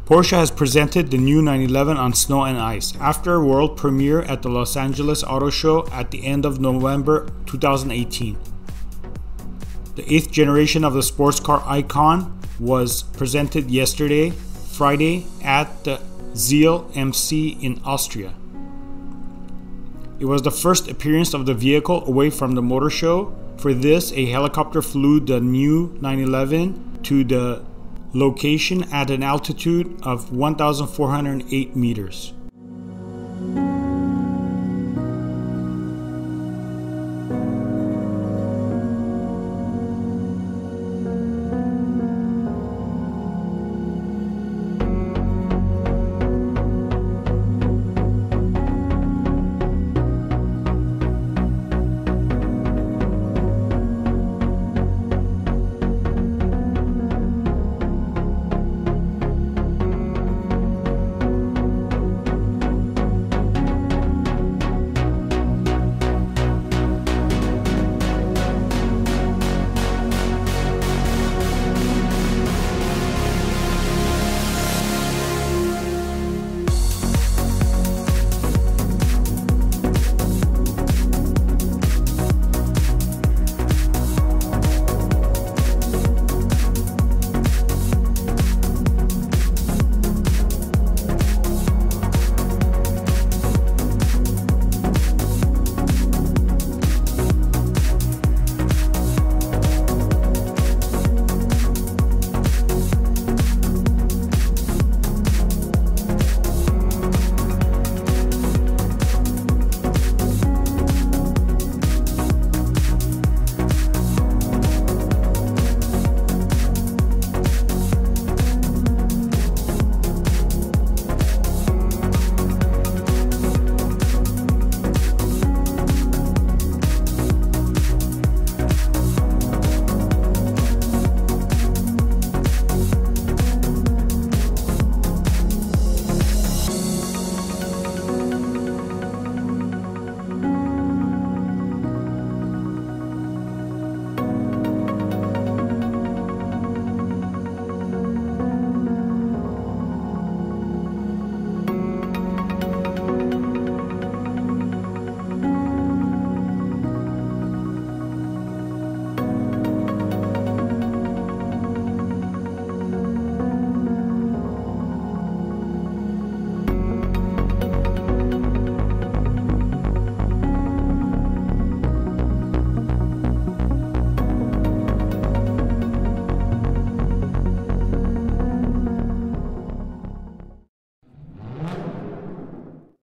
Porsche has presented the new 911 on snow and ice after a world premiere at the Los Angeles Auto Show at the end of November 2018. The 8th generation of the sports car icon was presented yesterday, Friday, at the Zell MC in Austria. It was the first appearance of the vehicle away from the motor show. For this, a helicopter flew the new 911 to the location at an altitude of 1,408 meters.